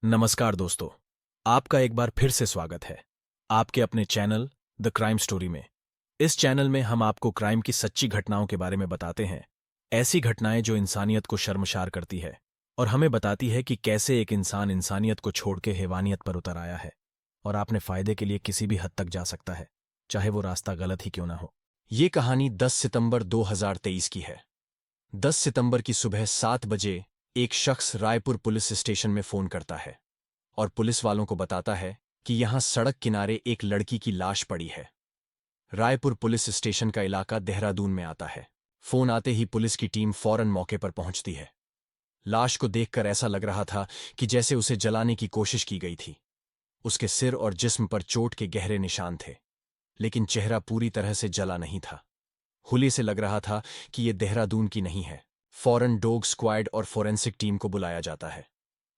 नमस्कार दोस्तों, आपका एक बार फिर से स्वागत है आपके अपने चैनल द क्राइम स्टोरी में। इस चैनल में हम आपको क्राइम की सच्ची घटनाओं के बारे में बताते हैं, ऐसी घटनाएं जो इंसानियत को शर्मसार करती है और हमें बताती है कि कैसे एक इंसान इंसानियत को छोड़ के हैवानियत पर उतर आया है और आपने फायदे के लिए किसी भी हद तक जा सकता है, चाहे वो रास्ता गलत ही क्यों ना हो। ये कहानी 10 सितंबर 2023 की है। 10 सितंबर की सुबह 7 बजे एक शख्स रायपुर पुलिस स्टेशन में फोन करता है और पुलिस वालों को बताता है कि यहां सड़क किनारे एक लड़की की लाश पड़ी है। रायपुर पुलिस स्टेशन का इलाका देहरादून में आता है। फोन आते ही पुलिस की टीम फौरन मौके पर पहुंचती है। लाश को देखकर ऐसा लग रहा था कि जैसे उसे जलाने की कोशिश की गई थी। उसके सिर और जिस्म पर चोट के गहरे निशान थे, लेकिन चेहरा पूरी तरह से जला नहीं था। हुली से लग रहा था कि यह देहरादून की नहीं है। फौरन डॉग स्क्वाड और फोरेंसिक टीम को बुलाया जाता है।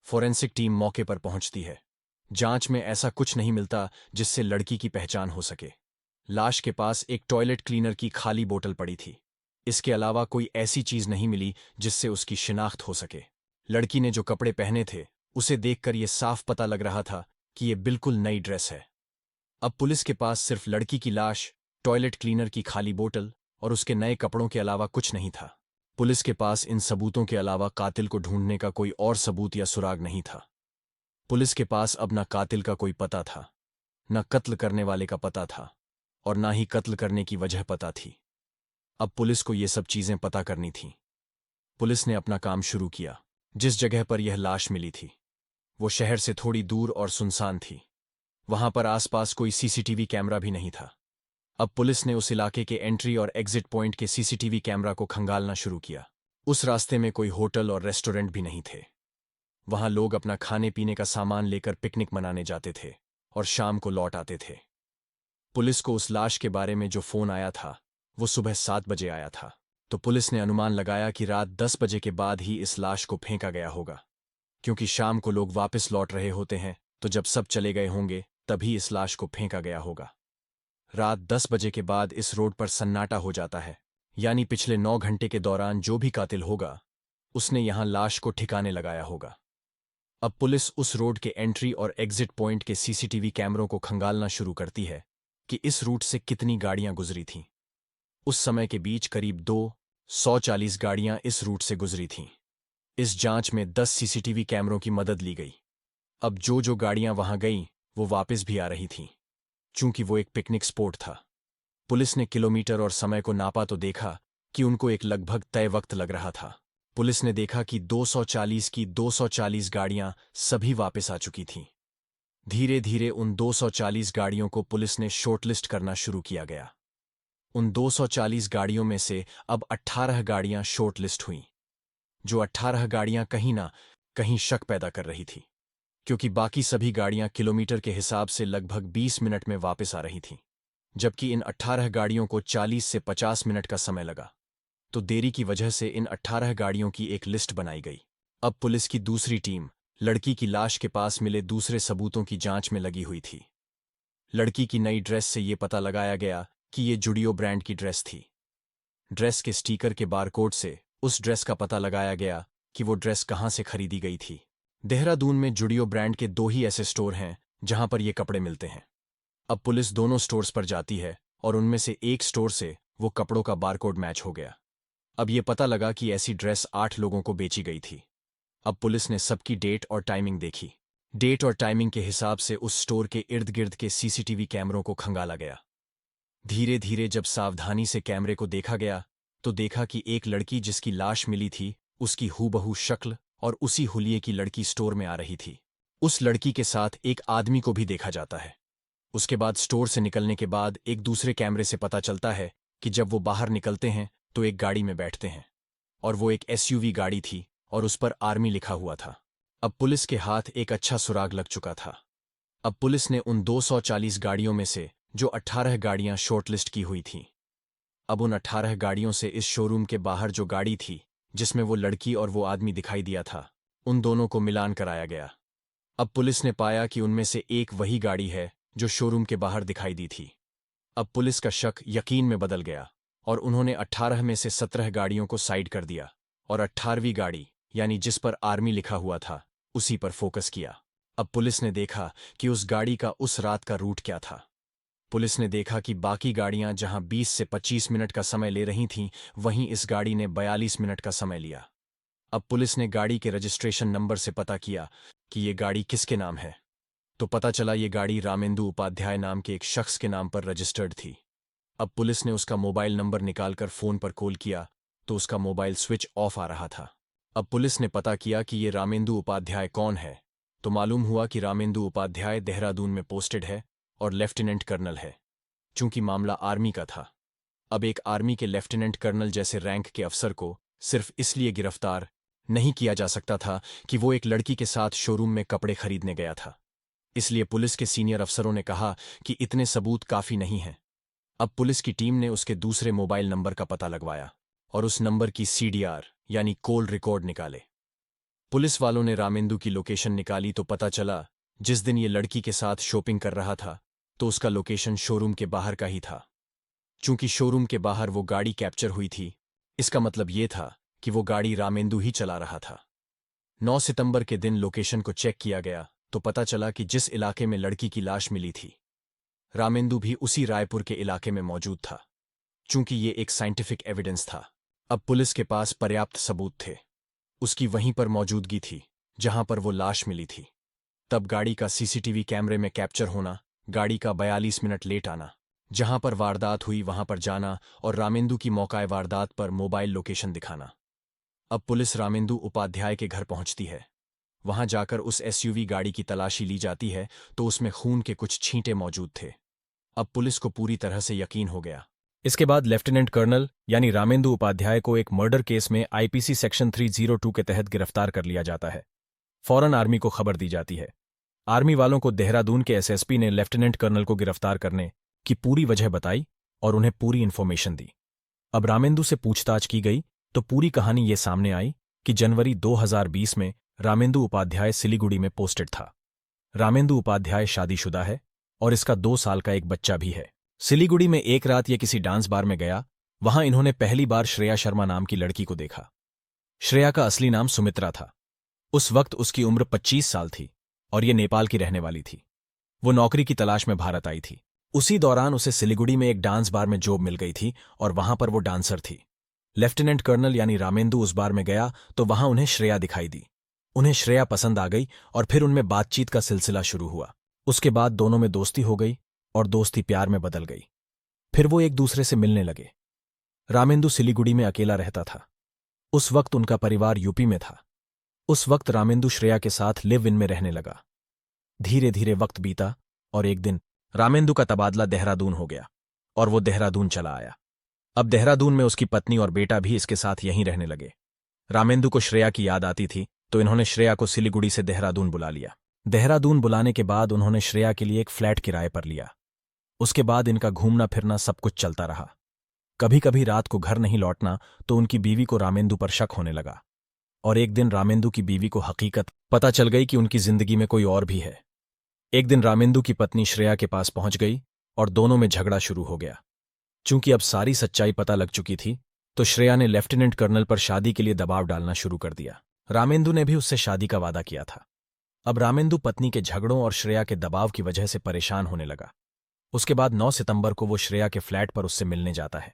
फोरेंसिक टीम मौके पर पहुंचती है। जांच में ऐसा कुछ नहीं मिलता जिससे लड़की की पहचान हो सके। लाश के पास एक टॉयलेट क्लीनर की खाली बोतल पड़ी थी। इसके अलावा कोई ऐसी चीज नहीं मिली जिससे उसकी शिनाख्त हो सके। लड़की ने जो कपड़े पहने थे उसे देखकर यह साफ पता लग रहा था कि यह बिल्कुल नई ड्रेस है। अब पुलिस के पास सिर्फ लड़की की लाश, टॉयलेट क्लीनर की खाली बोतल और उसके नए कपड़ों के अलावा कुछ नहीं था। पुलिस के पास इन सबूतों के अलावा कातिल को ढूंढने का कोई और सबूत या सुराग नहीं था। पुलिस के पास अब न कातिल का कोई पता था, न कत्ल करने वाले का पता था और न ही कत्ल करने की वजह पता थी। अब पुलिस को ये सब चीजें पता करनी थीं। पुलिस ने अपना काम शुरू किया। जिस जगह पर यह लाश मिली थी वो शहर से थोड़ी दूर और सुनसान थी। वहां पर आसपास कोई सीसीटीवी कैमरा भी नहीं था। अब पुलिस ने उस इलाके के एंट्री और एग्जिट पॉइंट के सीसीटीवी कैमरा को खंगालना शुरू किया। उस रास्ते में कोई होटल और रेस्टोरेंट भी नहीं थे। वहां लोग अपना खाने पीने का सामान लेकर पिकनिक मनाने जाते थे और शाम को लौट आते थे। पुलिस को उस लाश के बारे में जो फोन आया था वो सुबह 7 बजे आया था, तो पुलिस ने अनुमान लगाया कि रात 10 बजे के बाद ही इस लाश को फेंका गया होगा, क्योंकि शाम को लोग वापस लौट रहे होते हैं, तो जब सब चले गए होंगे तभी इस लाश को फेंका गया होगा। रात 10 बजे के बाद इस रोड पर सन्नाटा हो जाता है, यानी पिछले 9 घंटे के दौरान जो भी कातिल होगा उसने यहां लाश को ठिकाने लगाया होगा। अब पुलिस उस रोड के एंट्री और एग्जिट पॉइंट के सीसीटीवी कैमरों को खंगालना शुरू करती है कि इस रूट से कितनी गाड़ियां गुजरी थीं। उस समय के बीच करीब 240 गाड़ियां इस रूट से गुजरी थीं। इस जांच में 10 सीसीटीवी कैमरों की मदद ली गई। अब जो गाड़ियां वहां गईं वो वापस भी आ रही थीं। चूंकि वो एक पिकनिक स्पॉट था, पुलिस ने किलोमीटर और समय को नापा तो देखा कि उनको एक लगभग तय वक्त लग रहा था। पुलिस ने देखा कि 240 की 240 गाड़ियां सभी वापस आ चुकी थीं। धीरे धीरे उन 240 गाड़ियों को पुलिस ने शॉर्टलिस्ट करना शुरू किया गया। उन 240 गाड़ियों में से अब 18 गाड़ियां शॉर्टलिस्ट हुईं। जो 18 गाड़ियां कहीं ना कहीं शक पैदा कर रही थी, क्योंकि बाकी सभी गाड़ियां किलोमीटर के हिसाब से लगभग 20 मिनट में वापस आ रही थीं, जबकि इन 18 गाड़ियों को 40 से 50 मिनट का समय लगा। तो देरी की वजह से इन 18 गाड़ियों की एक लिस्ट बनाई गई। अब पुलिस की दूसरी टीम लड़की की लाश के पास मिले दूसरे सबूतों की जांच में लगी हुई थी। लड़की की नई ड्रेस से ये पता लगाया गया कि ये जुडियो ब्रांड की ड्रेस थी। ड्रेस के स्टिकर के बारकोड से उस ड्रेस का पता लगाया गया कि वो ड्रेस कहाँ से खरीदी गई थी। देहरादून में जुडियो ब्रांड के 2 ही ऐसे स्टोर हैं जहां पर ये कपड़े मिलते हैं। अब पुलिस दोनों स्टोर्स पर जाती है और उनमें से एक स्टोर से वो कपड़ों का बारकोड मैच हो गया। अब ये पता लगा कि ऐसी ड्रेस 8 लोगों को बेची गई थी। अब पुलिस ने सबकी डेट और टाइमिंग देखी। डेट और टाइमिंग के हिसाब से उस स्टोर के इर्द गिर्द के सीसीटीवी कैमरों को खंगाला गया। धीरे धीरे जब सावधानी से कैमरे को देखा गया तो देखा कि एक लड़की जिसकी लाश मिली थी उसकी हूबहू शक्ल और उसी हुलिये की लड़की स्टोर में आ रही थी। उस लड़की के साथ एक आदमी को भी देखा जाता है। उसके बाद स्टोर से निकलने के बाद एक दूसरे कैमरे से पता चलता है कि जब वो बाहर निकलते हैं तो एक गाड़ी में बैठते हैं, और वो एक एसयूवी गाड़ी थी और उस पर आर्मी लिखा हुआ था। अब पुलिस के हाथ एक अच्छा सुराग लग चुका था। अब पुलिस ने उन 240 गाड़ियों में से जो 18 गाड़ियां शॉर्टलिस्ट की हुई थीं, अब उन 18 गाड़ियों से इस शोरूम के बाहर जो गाड़ी थी जिसमें वो लड़की और वो आदमी दिखाई दिया था, उन दोनों को मिलान कराया गया। अब पुलिस ने पाया कि उनमें से एक वही गाड़ी है जो शोरूम के बाहर दिखाई दी थी। अब पुलिस का शक यकीन में बदल गया और उन्होंने 18 में से 17 गाड़ियों को साइड कर दिया और 18वीं गाड़ी, यानी जिस पर आर्मी लिखा हुआ था, उसी पर फोकस किया। अब पुलिस ने देखा कि उस गाड़ी का उस रात का रूट क्या था। पुलिस ने देखा कि बाकी गाड़ियां जहां 20 से 25 मिनट का समय ले रही थीं, वहीं इस गाड़ी ने 42 मिनट का समय लिया। अब पुलिस ने गाड़ी के रजिस्ट्रेशन नंबर से पता किया कि ये गाड़ी किसके नाम है, तो पता चला ये गाड़ी रामेंदु उपाध्याय नाम के एक शख्स के नाम पर रजिस्टर्ड थी। अब पुलिस ने उसका मोबाइल नंबर निकालकर फोन पर कॉल किया तो उसका मोबाइल स्विच ऑफ आ रहा था। अब पुलिस ने पता किया कि ये रामेंदु उपाध्याय कौन है, तो मालूम हुआ कि रामेंदु उपाध्याय देहरादून में पोस्टेड है और लेफ्टिनेंट कर्नल है। चूंकि मामला आर्मी का था, अब एक आर्मी के लेफ्टिनेंट कर्नल जैसे रैंक के अफसर को सिर्फ इसलिए गिरफ्तार नहीं किया जा सकता था कि वो एक लड़की के साथ शोरूम में कपड़े खरीदने गया था। इसलिए पुलिस के सीनियर अफसरों ने कहा कि इतने सबूत काफी नहीं हैं। अब पुलिस की टीम ने उसके दूसरे मोबाइल नंबर का पता लगवाया और उस नंबर की सीडीआर यानी कॉल रिकॉर्ड निकाले। पुलिस वालों ने रामेंदु की लोकेशन निकाली तो पता चला जिस दिन ये लड़की के साथ शॉपिंग कर रहा था तो उसका लोकेशन शोरूम के बाहर का ही था। चूंकि शोरूम के बाहर वो गाड़ी कैप्चर हुई थी, इसका मतलब ये था कि वो गाड़ी रामेंदु ही चला रहा था। 9 सितंबर के दिन लोकेशन को चेक किया गया तो पता चला कि जिस इलाके में लड़की की लाश मिली थी, रामेंदु भी उसी रायपुर के इलाके में मौजूद था। चूंकि ये एक साइंटिफिक एविडेंस था, अब पुलिस के पास पर्याप्त सबूत थे। उसकी वहीं पर मौजूदगी थी जहां पर वो लाश मिली थी। तब गाड़ी का सीसीटीवी कैमरे में कैप्चर होना, गाड़ी का 42 मिनट लेट आना, जहां पर वारदात हुई वहां पर जाना और रामेंदु की मौकाए वारदात पर मोबाइल लोकेशन दिखाना। अब पुलिस रामेंदु उपाध्याय के घर पहुंचती है। वहां जाकर उस एसयूवी गाड़ी की तलाशी ली जाती है तो उसमें खून के कुछ छींटे मौजूद थे। अब पुलिस को पूरी तरह से यकीन हो गया। इसके बाद लेफ्टिनेंट कर्नल यानी रामेंदु उपाध्याय को एक मर्डर केस में आईपीसी सेक्शन 302 के तहत गिरफ्तार कर लिया जाता है। फौरन आर्मी को खबर दी जाती है। आर्मी वालों को देहरादून के एसएसपी ने लेफ्टिनेंट कर्नल को गिरफ्तार करने की पूरी वजह बताई और उन्हें पूरी इन्फॉर्मेशन दी। अब रामेंदु से पूछताछ की गई तो पूरी कहानी ये सामने आई कि जनवरी 2020 में रामेंदु उपाध्याय सिलीगुड़ी में पोस्टेड था। रामेंदु उपाध्याय शादीशुदा है और इसका 2 साल का एक बच्चा भी है। सिलीगुड़ी में एक रात ये किसी डांस बार में गया। वहां इन्होंने पहली बार श्रेया शर्मा नाम की लड़की को देखा। श्रेया का असली नाम सुमित्रा था। उस वक्त उसकी उम्र 25 साल थी और ये नेपाल की रहने वाली थी। वो नौकरी की तलाश में भारत आई थी। उसी दौरान उसे सिलीगुड़ी में एक डांस बार में जॉब मिल गई थी और वहां पर वो डांसर थी। लेफ्टिनेंट कर्नल यानी रामेंदु उस बार में गया तो वहां उन्हें श्रेया दिखाई दी। उन्हें श्रेया पसंद आ गई और फिर उनमें बातचीत का सिलसिला शुरू हुआ। उसके बाद दोनों में दोस्ती हो गई और दोस्ती प्यार में बदल गई। फिर वो एक दूसरे से मिलने लगे। रामेंदु सिलीगुड़ी में अकेला रहता था। उस वक्त उनका परिवार यूपी में था। उस वक्त रामेंदु श्रेया के साथ लिव इन में रहने लगा। धीरे धीरे वक्त बीता और एक दिन रामेंदु का तबादला देहरादून हो गया और वो देहरादून चला आया। अब देहरादून में उसकी पत्नी और बेटा भी इसके साथ यहीं रहने लगे। रामेंदु को श्रेया की याद आती थी तो इन्होंने श्रेया को सिलीगुड़ी से देहरादून बुला लिया। देहरादून बुलाने के बाद उन्होंने श्रेया के लिए एक फ्लैट किराए पर लिया। उसके बाद इनका घूमना फिरना सब कुछ चलता रहा। कभी कभी रात को घर नहीं लौटना तो उनकी बीवी को रामेंदु पर शक होने लगा और एक दिन रामेंदु की बीवी को हकीकत पता चल गई कि उनकी जिंदगी में कोई और भी है। एक दिन रामेंदु की पत्नी श्रेया के पास पहुंच गई और दोनों में झगड़ा शुरू हो गया। चूंकि अब सारी सच्चाई पता लग चुकी थी तो श्रेया ने लेफ्टिनेंट कर्नल पर शादी के लिए दबाव डालना शुरू कर दिया। रामेंदु ने भी उससे शादी का वादा किया था। अब रामेंदु पत्नी के झगड़ों और श्रेया के दबाव की वजह से परेशान होने लगा। उसके बाद 9 सितंबर को वो श्रेया के फ्लैट पर उससे मिलने जाता है।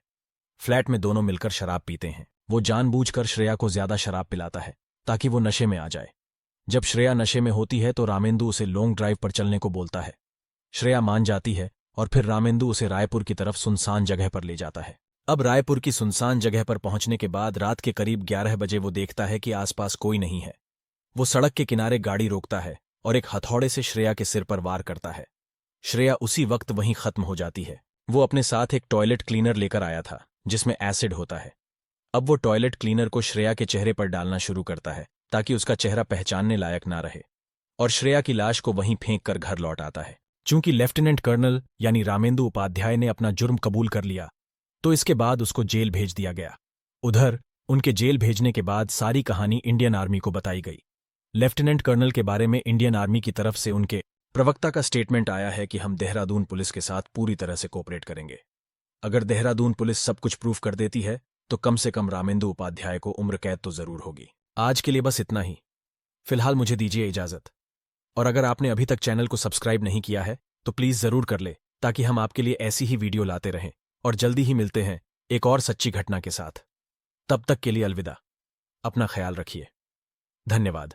फ्लैट में दोनों मिलकर शराब पीते हैं। वो जानबूझकर श्रेया को ज्यादा शराब पिलाता है ताकि वो नशे में आ जाए। जब श्रेया नशे में होती है तो रामेंदु उसे लॉन्ग ड्राइव पर चलने को बोलता है। श्रेया मान जाती है और फिर रामेंदु उसे रायपुर की तरफ सुनसान जगह पर ले जाता है। अब रायपुर की सुनसान जगह पर पहुंचने के बाद रात के करीब 11 बजे वो देखता है कि आसपास कोई नहीं है। वो सड़क के किनारे गाड़ी रोकता है और एक हथौड़े से श्रेया के सिर पर वार करता है। श्रेया उसी वक्त वहीं खत्म हो जाती है। वो अपने साथ एक टॉयलेट क्लीनर लेकर आया था जिसमें एसिड होता है। अब वो टॉयलेट क्लीनर को श्रेया के चेहरे पर डालना शुरू करता है ताकि उसका चेहरा पहचानने लायक ना रहे और श्रेया की लाश को वहीं फेंक कर घर लौट आता है। चूंकि लेफ्टिनेंट कर्नल यानी रामेंदु उपाध्याय ने अपना जुर्म कबूल कर लिया तो इसके बाद उसको जेल भेज दिया गया। उधर उनके जेल भेजने के बाद सारी कहानी इंडियन आर्मी को बताई गई। लेफ्टिनेंट कर्नल के बारे में इंडियन आर्मी की तरफ से उनके प्रवक्ता का स्टेटमेंट आया है कि हम देहरादून पुलिस के साथ पूरी तरह से कोऑपरेट करेंगे। अगर देहरादून पुलिस सब कुछ प्रूफ कर देती है तो कम से कम रामेंदु उपाध्याय को उम्र कैद तो जरूर होगी। आज के लिए बस इतना ही। फिलहाल मुझे दीजिए इजाजत। और अगर आपने अभी तक चैनल को सब्सक्राइब नहीं किया है तो प्लीज़ ज़रूर कर ले, ताकि हम आपके लिए ऐसी ही वीडियो लाते रहें। और जल्दी ही मिलते हैं एक और सच्ची घटना के साथ। तब तक के लिए अलविदा। अपना ख्याल रखिए। धन्यवाद।